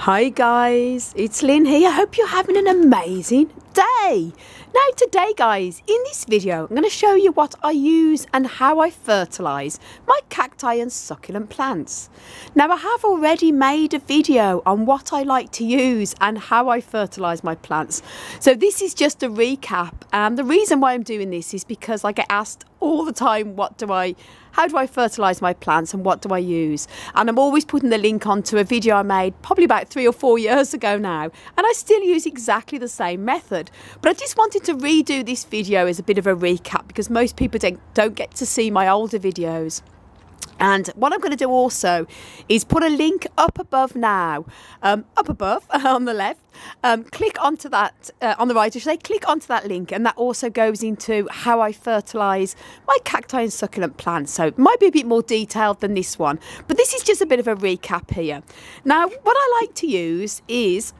Hi guys, it's Lynn here. I hope you're having an amazing day. Now today guys, in this video I'm going to show you what I use and how I fertilise my cacti and succulent plants. Now I have already made a video on what I like to use and how I fertilise my plants. So this is just a recap, and the reason why I'm doing this is because I get asked all the time how do I fertilise my plants and what do I use? And I'm always putting the link onto a video I made probably about 3 or 4 years ago now, and I still use exactly the same method. But I just wanted to redo this video as a bit of a recap because most people don't get to see my older videos. And what I'm going to do also is put a link up above now, up above on the left. Click onto that, on the right I should say, click onto that link, and that also goes into how I fertilise my cacti and succulent plants. So it might be a bit more detailed than this one, but this is just a bit of a recap here. Now what I like to use is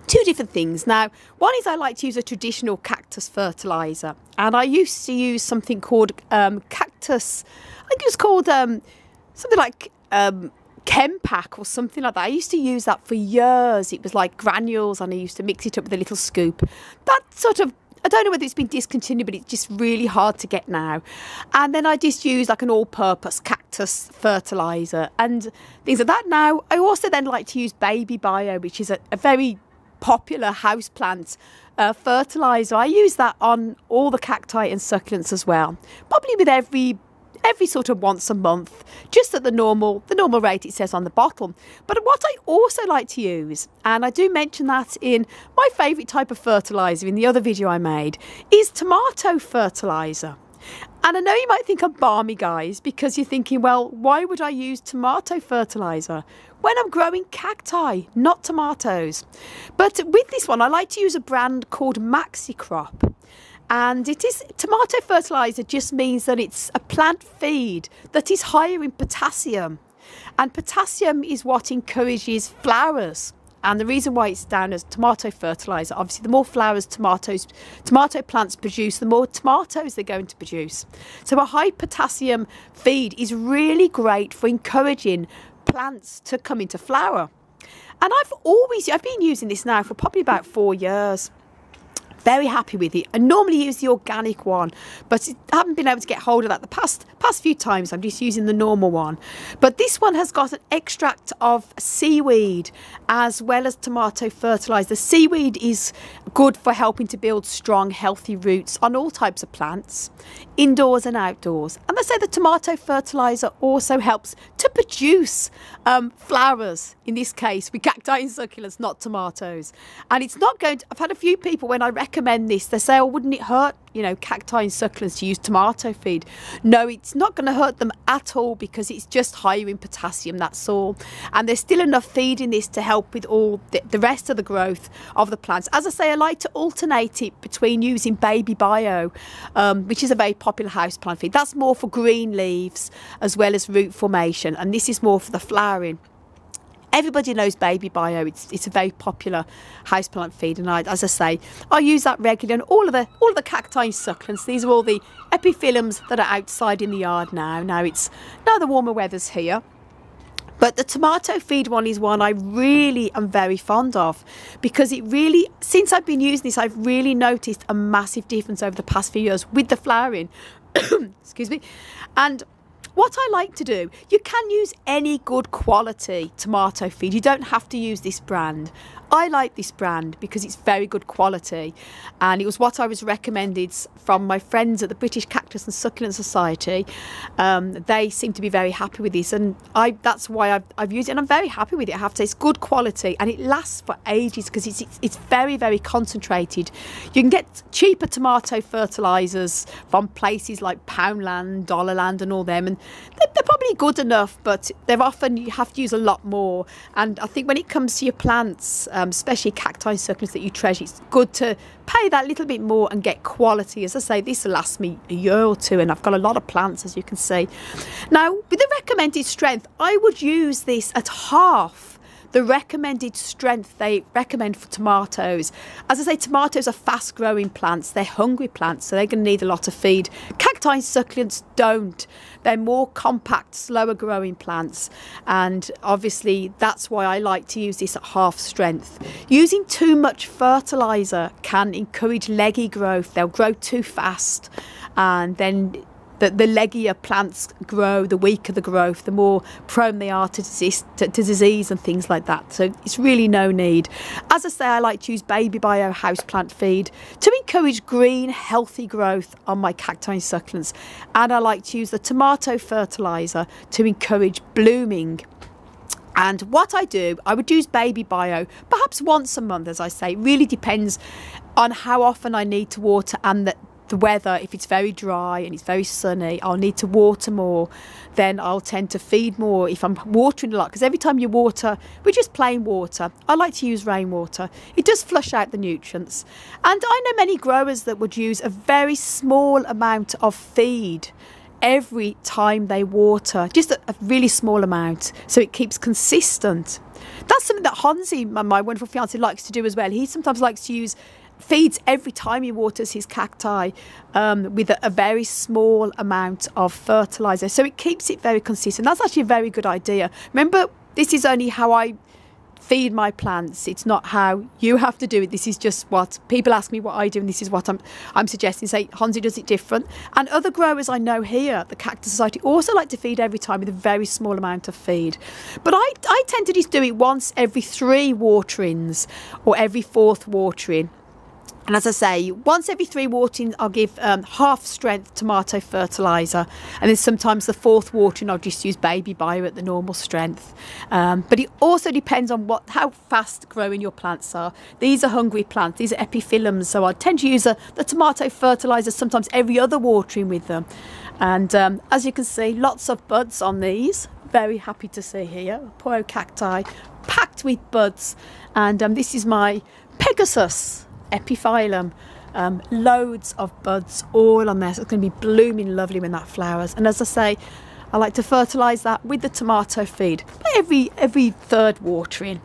two different things. Now, one is I like to use a traditional cactus fertilizer, and I used to use something called Cactus. I think it was called something like Chempack or something like that. I used to use that for years. It was like granules, and I used to mix it up with a little scoop. That sort of, I don't know whether it's been discontinued, but it's just really hard to get now. And then I just use like an all-purpose cactus fertilizer and things like that. Now, I also then like to use Baby Bio, which is a very popular houseplant fertilizer. I use that on all the cacti and succulents as well, probably with every sort of once a month, just at the normal rate it says on the bottle. But what I also like to use, and I do mention that in my favourite type of fertilizer in the other video I made, is tomato fertilizer. And I know you might think I'm balmy guys, because you're thinking, well, why would I use tomato fertilizer when I'm growing cacti, not tomatoes? But with this one I like to use a brand called MaxiCrop. And it is tomato fertilizer, just means that it's a plant feed that is higher in potassium. And potassium is what encourages flowers. And the reason why it's down as tomato fertilizer, obviously the more flowers tomato plants produce, the more tomatoes they're going to produce. So a high potassium feed is really great for encouraging plants to come into flower. And I've been using this now for probably about 4 years. Very happy with it. I normally use the organic one, but I haven't been able to get hold of that the past few times. I'm just using the normal one. But this one has got an extract of seaweed as well as tomato fertilizer. The seaweed is good for helping to build strong, healthy roots on all types of plants, indoors and outdoors. And they say the tomato fertilizer also helps to produce flowers, in this case with cacti and succulents, not tomatoes. And it's not going to, I've had a few people when I recommend this, they say, oh, wouldn't it hurt, you know, cacti and succulents to use tomato feed? No, it's not going to hurt them at all, because it's just higher in potassium, that's all. And there's still enough feed in this to help with all the rest of the growth of the plants. As I say, I like to alternate it between using Baby Bio, which is a very popular houseplant feed. That's more for green leaves as well as root formation, and this is more for the flowering. Everybody knows Baby Bio. It's a very popular houseplant feed, and as I say, I use that regularly on all of the cacti and succulents. These are all the epiphyllums that are outside in the yard now. Now the warmer weather's here. But the tomato feed one is one I really am very fond of, because it really, since I've been using this, I've really noticed a massive difference over the past few years with the flowering. Excuse me. And what I like to do, you can use any good quality tomato feed. You don't have to use this brand. I like this brand because it's very good quality, and it was what I was recommended from my friends at the British Cactus and Succulent Society. They seem to be very happy with this, and that's why I've used it, and I'm very happy with it. I have to say, it's good quality and it lasts for ages because it's very, very concentrated. You can get cheaper tomato fertilizers from places like Poundland, Dollarland and all them, and they're probably good enough, but they're often, you have to use a lot more. And I think when it comes to your plants, especially cacti and succulents that you treasure, it's good to pay that little bit more and get quality. As I say, this will last me a year or two, and I've got a lot of plants, as you can see. Now, with the recommended strength, I would use this at half the recommended strength they recommend for tomatoes. As I say, tomatoes are fast growing plants, they're hungry plants, so they're going to need a lot of feed. Cacti and succulents don't. They're more compact, slower growing plants, and obviously that's why I like to use this at half strength. Using too much fertilizer can encourage leggy growth. They'll grow too fast, and then the leggier plants grow, the weaker the growth, the more prone they are to disease and things like that. So it's really no need. As I say, I like to use baby bio houseplant feed to encourage green, healthy growth on my cacti and succulents. And I like to use the tomato fertilizer to encourage blooming. And what I do, I would use baby bio perhaps once a month, as I say. It really depends on how often I need to water and the weather. If it's very dry and it's very sunny, I'll need to water more. Then I'll tend to feed more if I'm watering a lot, because every time you water with just plain water, I like to use rainwater. It does flush out the nutrients. And I know many growers that would use a very small amount of feed every time they water, just a really small amount, so it keeps consistent. That's something that Hansi, my wonderful fiance, likes to do as well. He sometimes likes to use feeds every time he waters his cacti with a very small amount of fertilizer, so it keeps it very consistent. That's actually a very good idea. Remember, this is only how I feed my plants. It's not how you have to do it. This is just what people ask me what I do, and this is what I'm suggesting. Say Hansi does it different, and other growers I know here at the Cactus Society also like to feed every time with a very small amount of feed. But I tend to just do it once every 3 waterings or every 4th watering. And as I say, once every 3 waterings, I'll give half strength tomato fertilizer, and then sometimes the 4th watering I'll just use baby bio at the normal strength. But it also depends on how fast growing your plants are. These are hungry plants, these are epiphyllums, so I tend to use the tomato fertilizer sometimes every other watering with them. And as you can see, lots of buds on these. Very happy to see here, poor old cacti packed with buds. And this is my Pegasus epiphyllum, loads of buds all on there, so it's going to be blooming lovely when that flowers. And as I say, I like to fertilise that with the tomato feed every 3rd watering.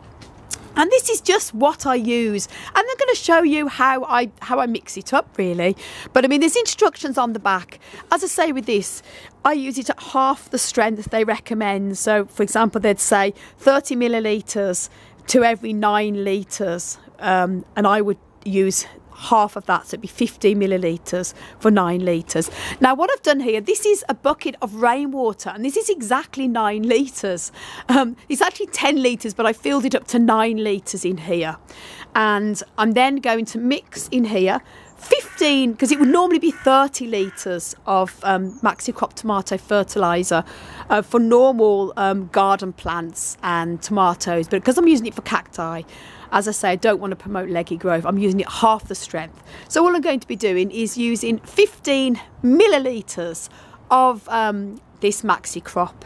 And this is just what I use, and I'm going to show you how I mix it up really. But I mean, there's instructions on the back. As I say with this, I use it at half the strength they recommend. So for example, they'd say 30 millilitres to every 9 litres, and I would use half of that, so it'd be 50 millilitres for 9 litres. Now what I've done here, this is a bucket of rainwater, and this is exactly 9 litres. It's actually 10 litres, but I filled it up to 9 litres in here. And I'm then going to mix in here 15, because it would normally be 30 litres of MacLeod tomato fertiliser for normal garden plants and tomatoes, but because I'm using it for cacti, as I say, I don't want to promote leggy growth. I'm using it half the strength. So all I'm going to be doing is using 15 millilitres of this MacLeod,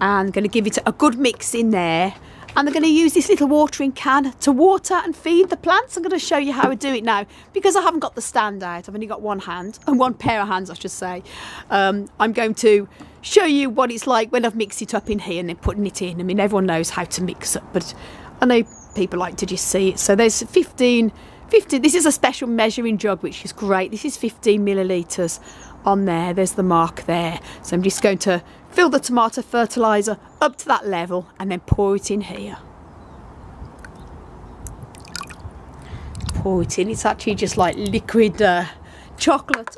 and going to give it a good mix in there. And I'm going to use this little watering can to water and feed the plants. I'm going to show you how I do it now, because I haven't got the stand out. I've only got one hand, and one pair of hands I should say. I'm going to show you what it's like when I've mixed it up in here and then putting it in. I mean, everyone knows how to mix up, but I know people like to just see it. So there's 15, this is a special measuring jug, which is great. This is 15 millilitres on there. There's the mark there. So I'm just going to fill the tomato fertiliser up to that level and then pour it in here. Pour it in. It's actually just like liquid chocolate.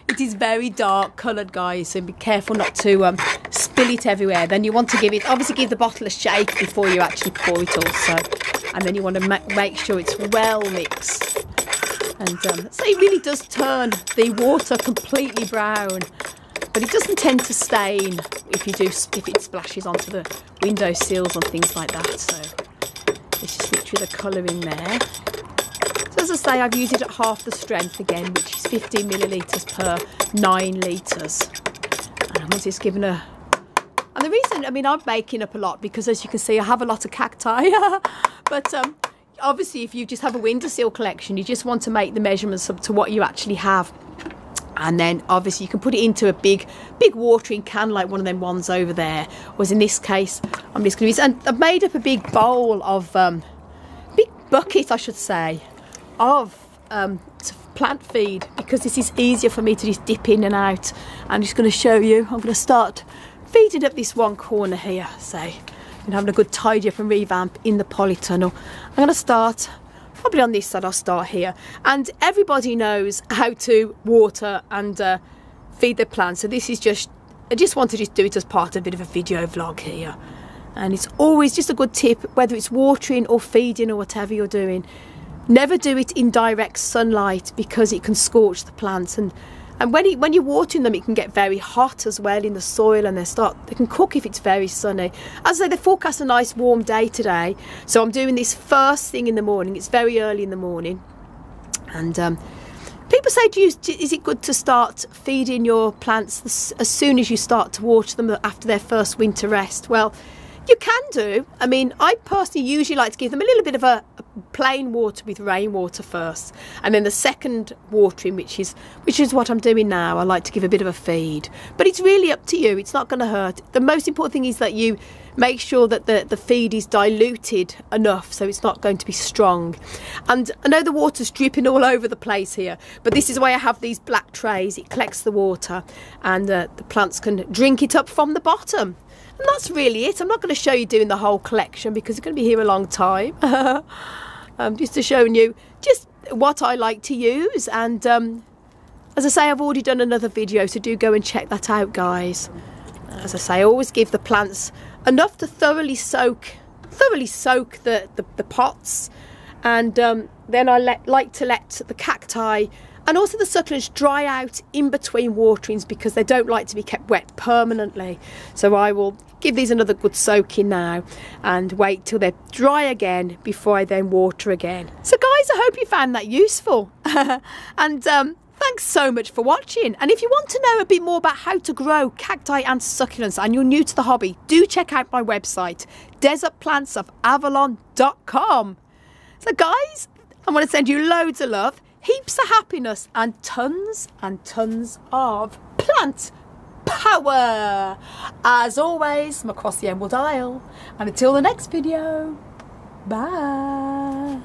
It is very dark coloured, guys, so be careful not to spill it everywhere. Then you want to obviously give the bottle a shake before you actually pour it also, and then you want to make sure it's well mixed. And so it really does turn the water completely brown, but it doesn't tend to stain if it splashes onto the window sills and things like that. So it's just literally the colour in there. So as I say, I've used it at half the strength again, which is 15 millilitres per 9 litres. And I'm just giving a... And the reason, I mean, I'm making up a lot because, as you can see, I have a lot of cacti. But obviously, if you just have a windowsill collection, you just want to make the measurements up to what you actually have. And then obviously you can put it into a big watering can, like one of them ones over there. Whereas in this case, I'm just going to use, and I've made up a big bowl of, big bucket I should say, of plant feed, because this is easier for me to just dip in and out. I'm just going to show you. I'm going to start feeding up this one corner here, say, and having a good tidy up and revamp in the polytunnel. I'm going to start probably on this side. I'll start here, and everybody knows how to water and feed their plants, so this is just, I just want to just do it as part of a bit of a video vlog here. And it's always just a good tip, whether it's watering or feeding or whatever you're doing, never do it in direct sunlight, because it can scorch the plants, and when you're watering them, it can get very hot as well in the soil, and they can cook if it's very sunny. As I say, they forecast a nice warm day today, so I'm doing this first thing in the morning. It's very early in the morning, and people say, is it good to start feeding your plants as soon as you start to water them after their first winter rest? Well, you can do. I mean, I personally usually like to give them a little bit of a plain water with rainwater first, and then the second watering, which is what I'm doing now, I like to give a bit of a feed. But it's really up to you. It's not going to hurt. The most important thing is that you make sure that the feed is diluted enough so it's not going to be strong. And I know the water's dripping all over the place here, but this is why I have these black trays. It collects the water, and the plants can drink it up from the bottom. And that's really it. I'm not going to show you doing the whole collection, because it's going to be here a long time. Just to show you just what I like to use. And as I say, I've already done another video, so do go and check that out, guys. As I say, I always give the plants enough to thoroughly soak the pots, and then I like to let the cacti and also the succulents dry out in between waterings, because they don't like to be kept wet permanently. So I will give these another good soaking now and wait till they're dry again before I then water again. So guys, I hope you found that useful. And thanks so much for watching. And if you want to know a bit more about how to grow cacti and succulents, and you're new to the hobby, do check out my website, desertplantsofavalon.com. So guys, I want to send you loads of love, heaps of happiness, and tons of plant power. As always, from across the Emerald Isle. And until the next video, bye.